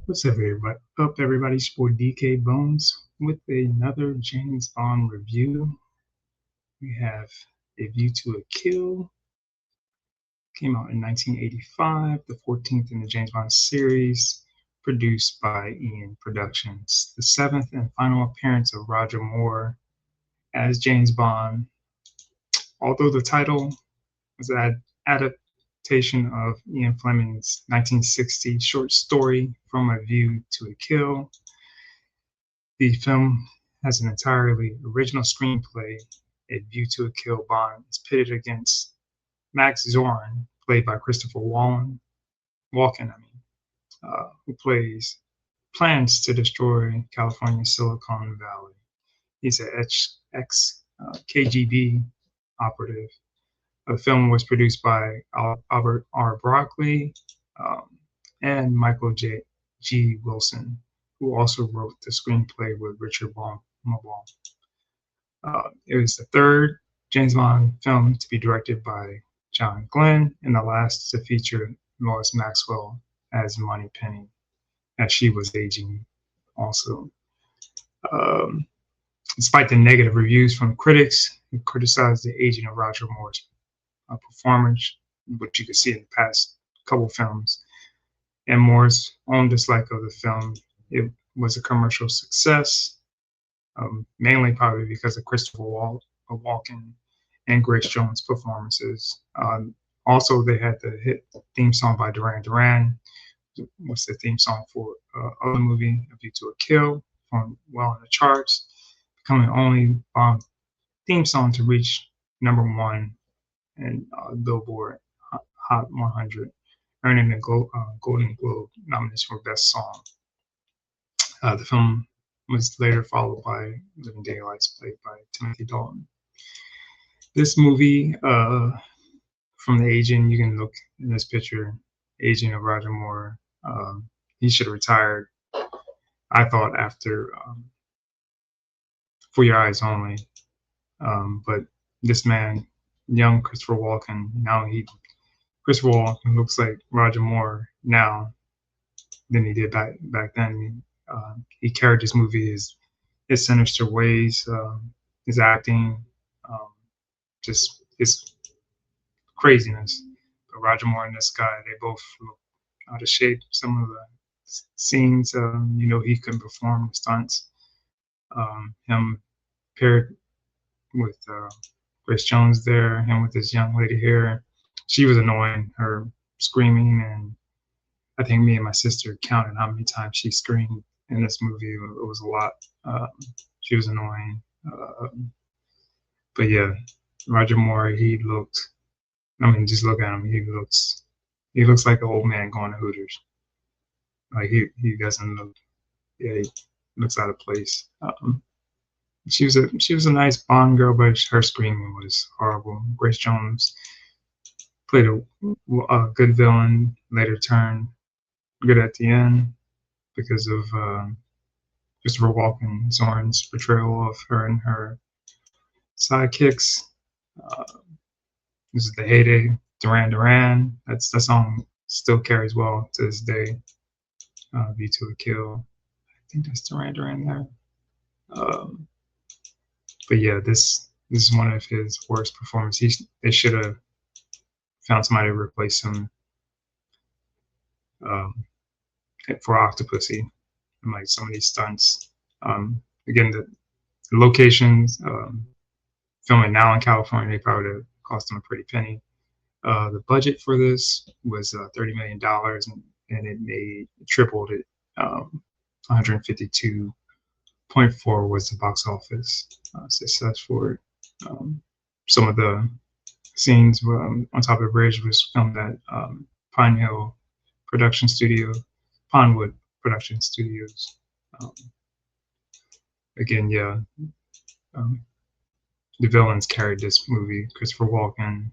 What's up, everybody? Everybody? It's your boy DK Bones with another James Bond review. We have A View to a Kill. Came out in 1985, the 14th in the James Bond series, produced by Ian Productions. The seventh and final appearance of Roger Moore as James Bond. Although the title was an adaptation of Ian Fleming's 1960 short story From a View to a Kill, the film has an entirely original screenplay. A View to a Kill, Bond is pitted against Max Zorin, played by Christopher Walken, who plans to destroy California's Silicon Valley. He's an ex KGB operative. The film was produced by Albert R. Broccoli um, and Michael G. Wilson, who also wrote the screenplay with Richard Mobile. It was the third James Bond film to be directed by John Glenn and the last to feature Lois Maxwell as Moneypenny, as she was aging also. Um, Despite the negative reviews from critics who criticized the aging of Roger Moore's performance, which you can see in the past couple films, and Moore's own dislike of the film, it was a commercial success, mainly probably because of Walken and Grace Jones' performances. Also, they had the hit theme song by Duran Duran, what's the theme song for other movie, A View to a Kill, performed well in the charts, becoming the only theme song to reach number 1 in Billboard Hot 100, earning a Golden Globe nomination for Best Song. The film was later followed by Living Daylights, played by Timothy Dalton. This movie, from the aging, you can look in this picture, aging of Roger Moore. He should have retired, I thought, after For Your Eyes Only. But this man, young Christopher Walken looks like Roger Moore now than he did back then. He carried this movie, his sinister ways, his acting, um, just his craziness. But Roger Moore and this guy, they both look out of shape. Some of the scenes, he couldn't perform stunts. Him paired with Grace Jones there, him with this young lady here. She was annoying, her screaming, and I think me and my sister counted how many times she screamed in this movie. It was a lot. Um, she was annoying. But yeah, Roger Moore, he looked. I mean, just look at him. He looks like an old man going to Hooters. Like he doesn't look. Yeah, he looks out of place. She was a nice Bond girl, but her screaming was horrible. Grace Jones played a good villain. Later turned good at the end because of Christopher Walken Zorin's portrayal of her and her sidekicks. Uh, this is the heyday. Duran Duran. That song still carries well to this day. View to a Kill. I think that's Duran Duran there. Um, but yeah, this is one of his worst performances. They should have found somebody to replace him um, for Octopussy and like some of these stunts. Again, the locations, filming now in California, they probably would have cost them a pretty penny. The budget for this was $30 million, and it tripled it. 152.4 was the box office success for it. Um, some of the scenes on top of the bridge was filmed at Pine Hill Production Studio, Pinewood Production Studios. Um, Again, yeah, um, the villains carried this movie. Christopher Walken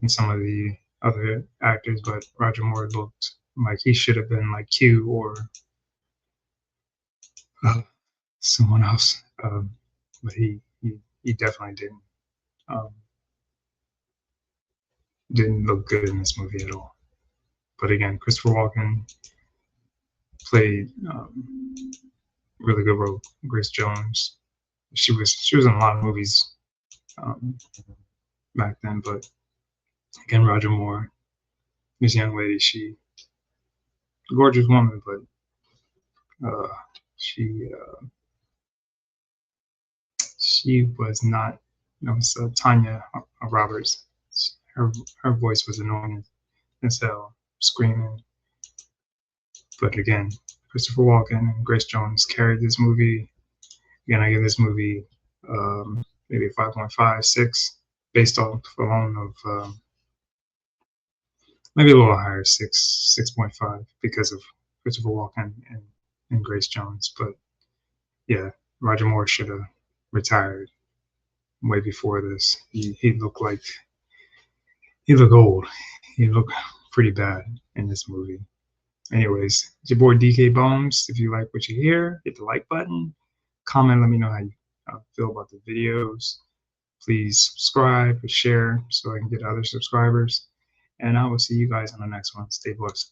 and some of the other actors, but Roger Moore looked like he should have been like Q or uh, someone else, but he definitely um, didn't look good in this movie at all. But again, Christopher Walken, played really good role. Grace Jones. She was in a lot of movies um, back then, but again, Roger Moore, this young lady, she gorgeous woman, but uh, she she was not. You know, so Tanya Roberts. Her her voice was annoying as hell, screaming. But again, Christopher Walken and Grace Jones carried this movie. Again, I give this movie maybe a 5.5, 6, based off alone of maybe a little higher, 6.5, because of Christopher Walken and Grace Jones. But yeah, Roger Moore should have retired way before this. He looked like he looked old. He looked pretty bad in this movie. Anyways, it's your boy DK Bones. If you like what you hear, hit the like button. Comment, let me know how you feel about the videos. Please subscribe and share so I can get other subscribers. And I will see you guys on the next one. Stay blessed.